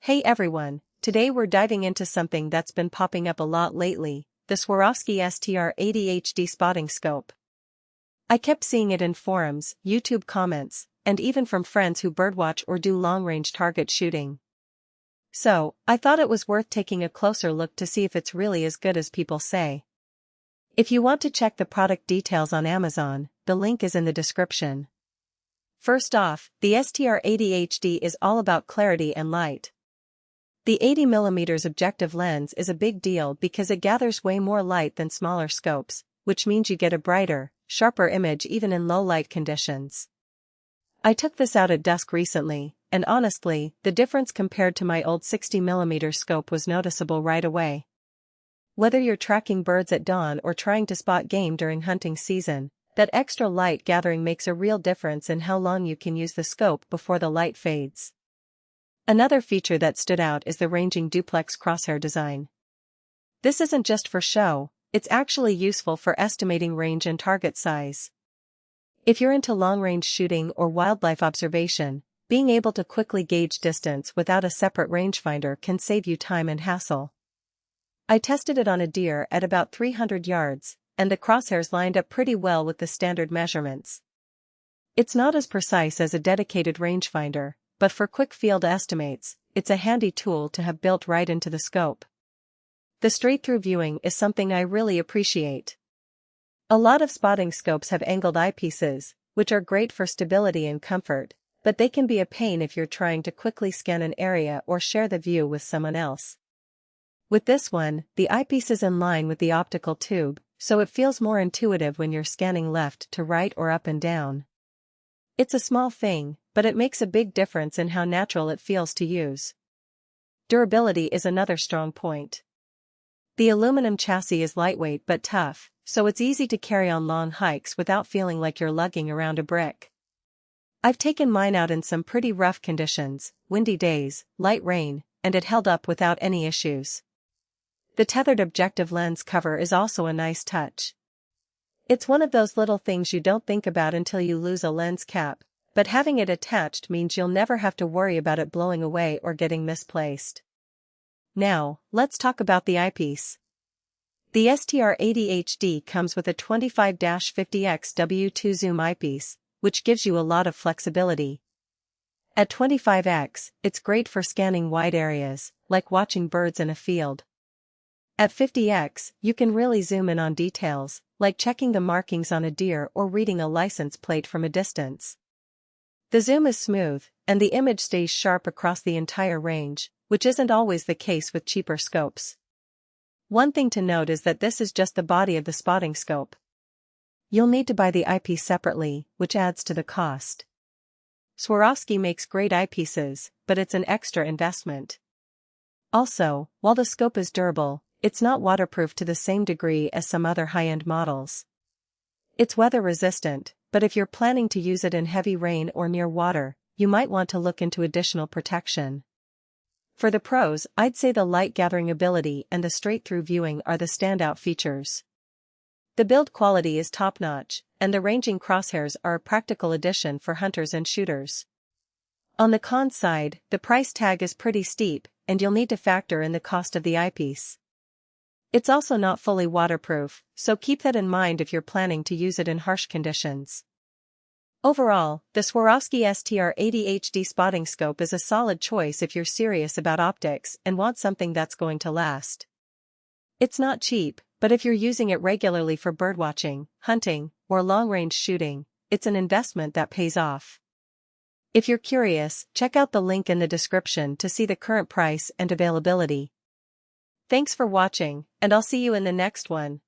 Hey everyone, today we're diving into something that's been popping up a lot lately, the Swarovski STR ADHD spotting scope. I kept seeing it in forums, YouTube comments, and even from friends who birdwatch or do long-range target shooting. So, I thought it was worth taking a closer look to see if it's really as good as people say. If you want to check the product details on Amazon, the link is in the description. First off, the STR ADHD is all about clarity and light. The 80mm objective lens is a big deal because it gathers way more light than smaller scopes, which means you get a brighter, sharper image even in low light conditions. I took this out at dusk recently, and honestly, the difference compared to my old 60mm scope was noticeable right away. Whether you're tracking birds at dawn or trying to spot game during hunting season, that extra light gathering makes a real difference in how long you can use the scope before the light fades. Another feature that stood out is the ranging duplex crosshair design. This isn't just for show, it's actually useful for estimating range and target size. If you're into long-range shooting or wildlife observation, being able to quickly gauge distance without a separate rangefinder can save you time and hassle. I tested it on a deer at about 300 yards, and the crosshairs lined up pretty well with the standard measurements. It's not as precise as a dedicated rangefinder, but for quick field estimates, it's a handy tool to have built right into the scope. The straight-through viewing is something I really appreciate. A lot of spotting scopes have angled eyepieces, which are great for stability and comfort, but they can be a pain if you're trying to quickly scan an area or share the view with someone else. With this one, the eyepiece is in line with the optical tube, so it feels more intuitive when you're scanning left to right or up and down. It's a small thing, but it makes a big difference in how natural it feels to use. Durability is another strong point. The aluminum chassis is lightweight but tough, so it's easy to carry on long hikes without feeling like you're lugging around a brick. I've taken mine out in some pretty rough conditions, windy days, light rain, and it held up without any issues. The tethered objective lens cover is also a nice touch. It's one of those little things you don't think about until you lose a lens cap, but having it attached means you'll never have to worry about it blowing away or getting misplaced. Now, let's talk about the eyepiece. The STR ADHD comes with a 25-50x W2 zoom eyepiece, which gives you a lot of flexibility. At 25x, it's great for scanning wide areas, like watching birds in a field. At 50x, you can really zoom in on details, like checking the markings on a deer or reading a license plate from a distance. The zoom is smooth, and the image stays sharp across the entire range, which isn't always the case with cheaper scopes. One thing to note is that this is just the body of the spotting scope. You'll need to buy the eyepiece separately, which adds to the cost. Swarovski makes great eyepieces, but it's an extra investment. Also, while the scope is durable, it's not waterproof to the same degree as some other high-end models. It's weather-resistant, but if you're planning to use it in heavy rain or near water, you might want to look into additional protection. For the pros, I'd say the light-gathering ability and the straight-through viewing are the standout features. The build quality is top-notch, and the ranging crosshairs are a practical addition for hunters and shooters. On the cons side, the price tag is pretty steep, and you'll need to factor in the cost of the eyepiece. It's also not fully waterproof, so keep that in mind if you're planning to use it in harsh conditions. Overall, the Swarovski STR ADHD spotting scope is a solid choice if you're serious about optics and want something that's going to last. It's not cheap, but if you're using it regularly for birdwatching, hunting, or long-range shooting, it's an investment that pays off. If you're curious, check out the link in the description to see the current price and availability. Thanks for watching, and I'll see you in the next one.